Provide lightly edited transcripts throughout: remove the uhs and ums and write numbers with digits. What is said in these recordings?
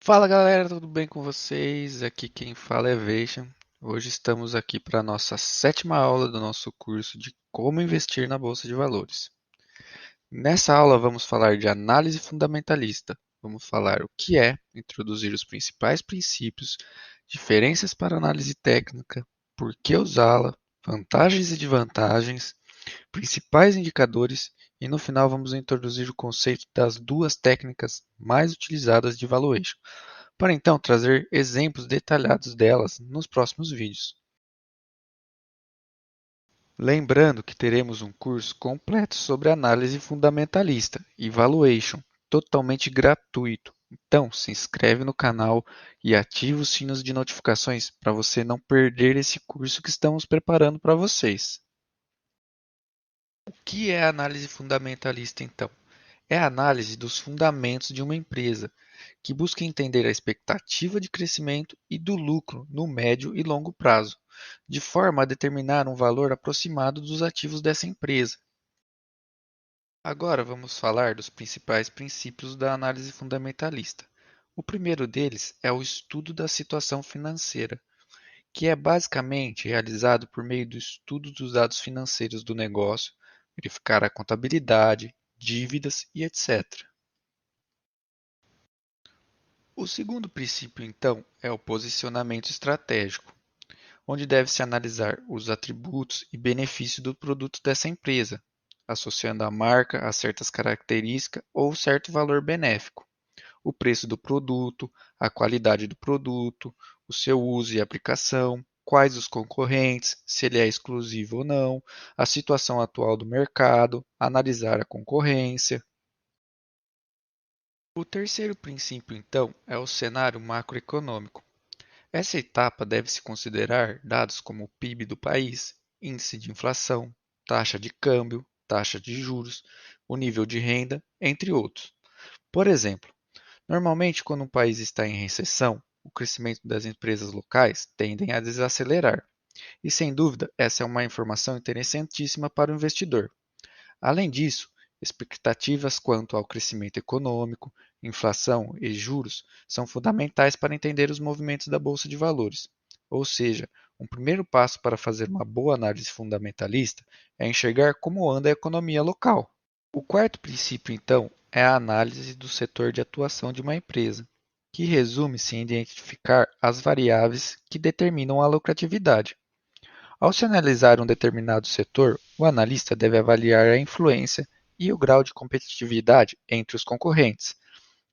Fala galera, tudo bem com vocês? Aqui quem fala é Veixan. Hoje estamos aqui para a nossa sétima aula do nosso curso de como investir na Bolsa de Valores. Nessa aula vamos falar de análise fundamentalista. Vamos falar o que é, introduzir os principais princípios, diferenças para análise técnica, por que usá-la, vantagens e desvantagens, principais indicadores e no final vamos introduzir o conceito das duas técnicas mais utilizadas de valuation, para então trazer exemplos detalhados delas nos próximos vídeos. Lembrando que teremos um curso completo sobre análise fundamentalista e valuation, totalmente gratuito. Então, se inscreve no canal e ative os sinos de notificações para você não perder esse curso que estamos preparando para vocês. O que é análise fundamentalista, então? É a análise dos fundamentos de uma empresa, que busca entender a expectativa de crescimento e do lucro no médio e longo prazo, de forma a determinar um valor aproximado dos ativos dessa empresa. Agora vamos falar dos principais princípios da análise fundamentalista. O primeiro deles é o estudo da situação financeira, que é basicamente realizado por meio do estudo dos dados financeiros do negócio, verificar a contabilidade, dívidas e etc. O segundo princípio, então, é o posicionamento estratégico, onde deve-se analisar os atributos e benefícios do produto dessa empresa, associando a marca a certas características ou certo valor benéfico, o preço do produto, a qualidade do produto, o seu uso e aplicação, quais os concorrentes, se ele é exclusivo ou não, a situação atual do mercado, analisar a concorrência. O terceiro princípio, então, é o cenário macroeconômico. Essa etapa deve-se considerar dados como o PIB do país, índice de inflação, taxa de câmbio, taxa de juros, o nível de renda, entre outros. Por exemplo, normalmente quando um país está em recessão, o crescimento das empresas locais tendem a desacelerar. E sem dúvida, essa é uma informação interessantíssima para o investidor. Além disso, expectativas quanto ao crescimento econômico, inflação e juros são fundamentais para entender os movimentos da bolsa de valores. Ou seja, um primeiro passo para fazer uma boa análise fundamentalista é enxergar como anda a economia local. O quarto princípio, então, é a análise do setor de atuação de uma empresa, que resume-se em identificar as variáveis que determinam a lucratividade. Ao se analisar um determinado setor, o analista deve avaliar a influência e o grau de competitividade entre os concorrentes,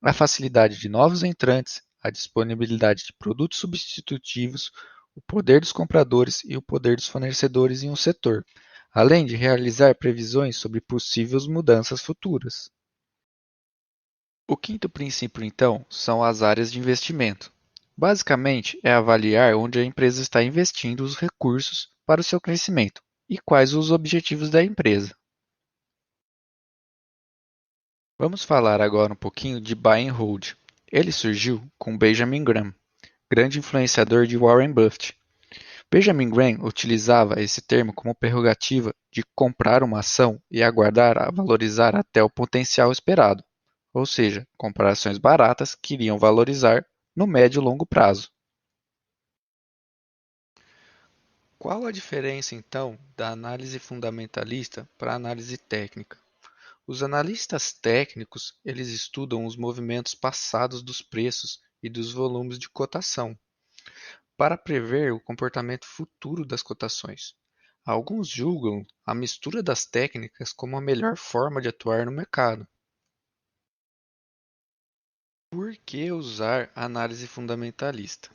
a facilidade de novos entrantes, a disponibilidade de produtos substitutivos, o poder dos compradores e o poder dos fornecedores em um setor, além de realizar previsões sobre possíveis mudanças futuras. O quinto princípio, então, são as áreas de investimento. Basicamente, é avaliar onde a empresa está investindo os recursos para o seu crescimento e quais os objetivos da empresa. Vamos falar agora um pouquinho de buy and hold. Ele surgiu com Benjamin Graham, grande influenciador de Warren Buffett. Benjamin Graham utilizava esse termo como prerrogativa de comprar uma ação e aguardar a valorizar até o potencial esperado, ou seja, comprar ações baratas que iriam valorizar no médio e longo prazo. Qual a diferença, então, da análise fundamentalista para a análise técnica? Os analistas técnicos, eles estudam os movimentos passados dos preços e dos volumes de cotação, para prever o comportamento futuro das cotações. Alguns julgam a mistura das técnicas como a melhor forma de atuar no mercado. Por que usar a análise fundamentalista?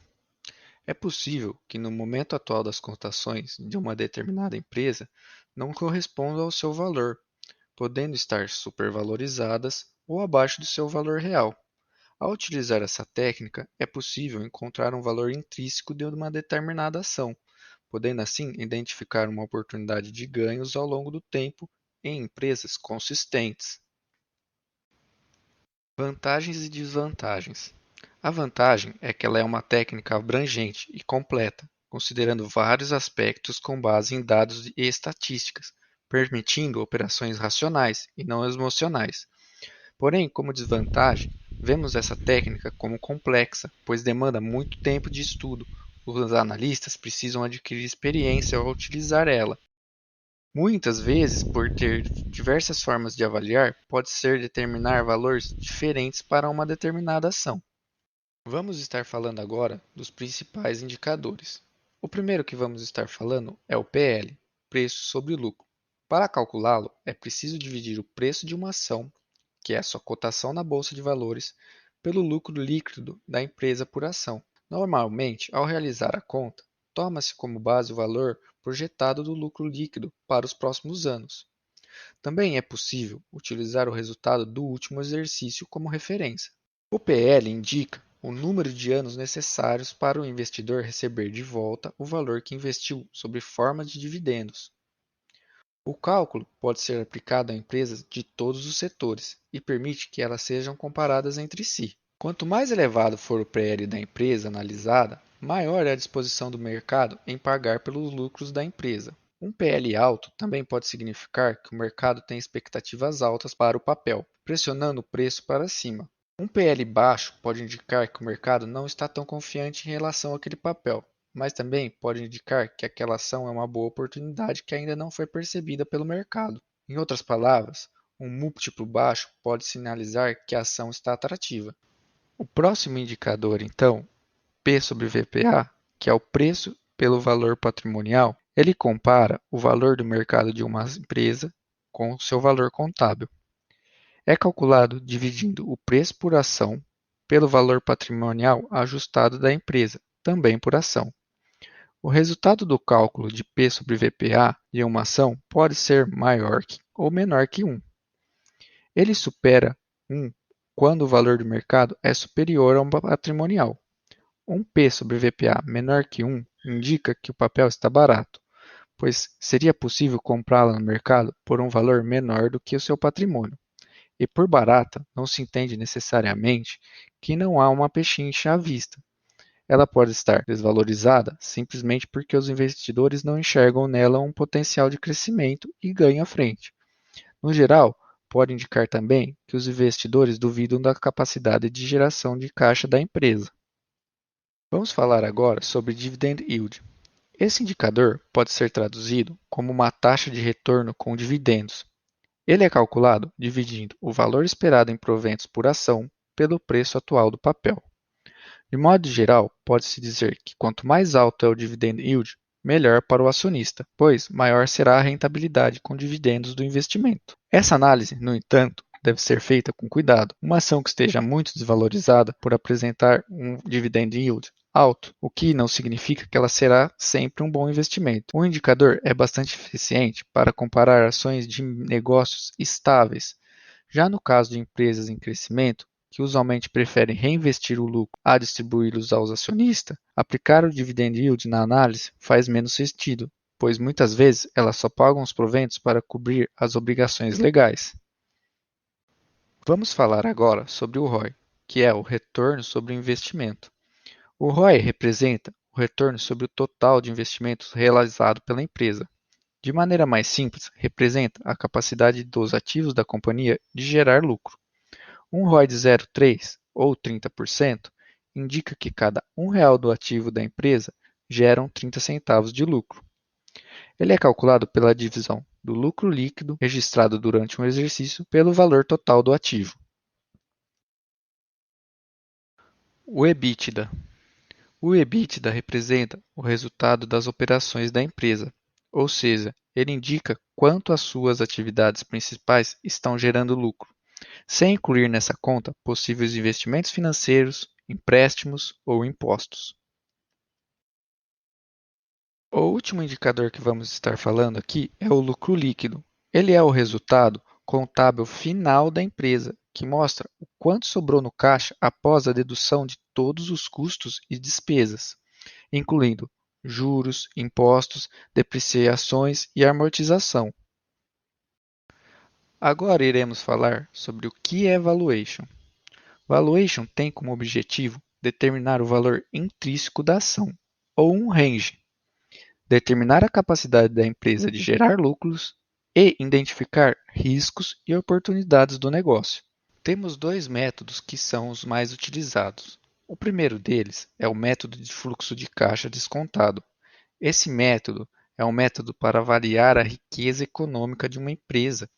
É possível que no momento atual das cotações de uma determinada empresa não correspondam ao seu valor, podendo estar supervalorizadas ou abaixo do seu valor real. Ao utilizar essa técnica, é possível encontrar um valor intrínseco de uma determinada ação, podendo assim identificar uma oportunidade de ganhos ao longo do tempo em empresas consistentes. Vantagens e desvantagens. A vantagem é que ela é uma técnica abrangente e completa, considerando vários aspectos com base em dados e estatísticas, permitindo operações racionais e não emocionais. Porém, como desvantagem, vemos essa técnica como complexa, pois demanda muito tempo de estudo. Os analistas precisam adquirir experiência ao utilizar ela. Muitas vezes, por ter diversas formas de avaliar, pode ser determinar valores diferentes para uma determinada ação. Vamos estar falando agora dos principais indicadores. O primeiro que vamos estar falando é o PL, preço sobre lucro. Para calculá-lo, é preciso dividir o preço de uma ação, que é a sua cotação na bolsa de valores, pelo lucro líquido da empresa por ação. Normalmente, ao realizar a conta, toma-se como base o valor projetado do lucro líquido para os próximos anos. Também é possível utilizar o resultado do último exercício como referência. O PL indica o número de anos necessários para o investidor receber de volta o valor que investiu sob forma de dividendos. O cálculo pode ser aplicado a empresas de todos os setores e permite que elas sejam comparadas entre si. Quanto mais elevado for o PL da empresa analisada, maior é a disposição do mercado em pagar pelos lucros da empresa. Um PL alto também pode significar que o mercado tem expectativas altas para o papel, pressionando o preço para cima. Um PL baixo pode indicar que o mercado não está tão confiante em relação àquele papel, mas também pode indicar que aquela ação é uma boa oportunidade que ainda não foi percebida pelo mercado. Em outras palavras, um múltiplo baixo pode sinalizar que a ação está atrativa. O próximo indicador, então, P sobre VPA, que é o preço pelo valor patrimonial, ele compara o valor do mercado de uma empresa com o seu valor contábil. É calculado dividindo o preço por ação pelo valor patrimonial ajustado da empresa, também por ação. O resultado do cálculo de P sobre VPA de uma ação pode ser maior ou menor que 1. Ele supera 1 quando o valor do mercado é superior ao patrimonial. Um P sobre VPA menor que 1 indica que o papel está barato, pois seria possível comprá-la no mercado por um valor menor do que o seu patrimônio. E por barata não se entende necessariamente que não há uma pechincha à vista. Ela pode estar desvalorizada simplesmente porque os investidores não enxergam nela um potencial de crescimento e ganho à frente. No geral, pode indicar também que os investidores duvidam da capacidade de geração de caixa da empresa. Vamos falar agora sobre Dividend Yield. Esse indicador pode ser traduzido como uma taxa de retorno com dividendos. Ele é calculado dividindo o valor esperado em proventos por ação pelo preço atual do papel. De modo geral, pode-se dizer que quanto mais alto é o dividend yield, melhor para o acionista, pois maior será a rentabilidade com dividendos do investimento. Essa análise, no entanto, deve ser feita com cuidado. Uma ação que esteja muito desvalorizada por apresentar um dividend yield alto, o que não significa que ela será sempre um bom investimento. O indicador é bastante eficiente para comparar ações de negócios estáveis. Já no caso de empresas em crescimento, que usualmente preferem reinvestir o lucro a distribuí-los aos acionistas, aplicar o dividend yield na análise faz menos sentido, pois muitas vezes elas só pagam os proventos para cobrir as obrigações legais. Vamos falar agora sobre o ROI, que é o retorno sobre o investimento. O ROI representa o retorno sobre o total de investimentos realizado pela empresa. De maneira mais simples, representa a capacidade dos ativos da companhia de gerar lucro. Um ROI de 0,3 ou 30% indica que cada R$ 1 do ativo da empresa geram 30 centavos de lucro. Ele é calculado pela divisão do lucro líquido registrado durante um exercício pelo valor total do ativo. O EBITDA. O EBITDA representa o resultado das operações da empresa, ou seja, ele indica quanto as suas atividades principais estão gerando lucro, sem incluir nessa conta possíveis investimentos financeiros, empréstimos ou impostos. O último indicador que vamos estar falando aqui é o lucro líquido. Ele é o resultado contábil final da empresa, que mostra o quanto sobrou no caixa após a dedução de todos os custos e despesas, incluindo juros, impostos, depreciações e amortização. Agora iremos falar sobre o que é valuation. Valuation tem como objetivo determinar o valor intrínseco da ação, ou um range, determinar a capacidade da empresa de gerar lucros e identificar riscos e oportunidades do negócio. Temos dois métodos que são os mais utilizados. O primeiro deles é o método de fluxo de caixa descontado. Esse método é um método para avaliar a riqueza econômica de uma empresa,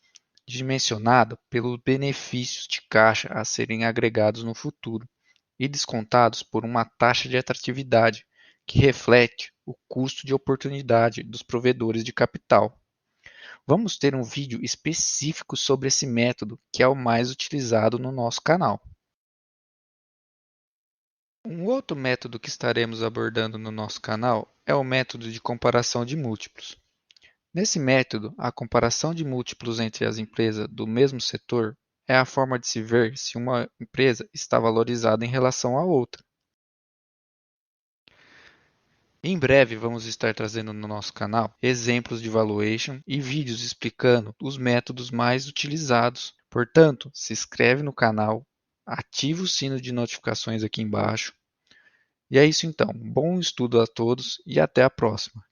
dimensionada pelos benefícios de caixa a serem agregados no futuro e descontados por uma taxa de atratividade, que reflete o custo de oportunidade dos provedores de capital. Vamos ter um vídeo específico sobre esse método, que é o mais utilizado no nosso canal. Um outro método que estaremos abordando no nosso canal é o método de comparação de múltiplos. Nesse método, a comparação de múltiplos entre as empresas do mesmo setor é a forma de se ver se uma empresa está valorizada em relação à outra. Em breve vamos estar trazendo no nosso canal exemplos de valuation e vídeos explicando os métodos mais utilizados. Portanto, se inscreve no canal, ativa o sino de notificações aqui embaixo. E é isso então. Bom estudo a todos e até a próxima.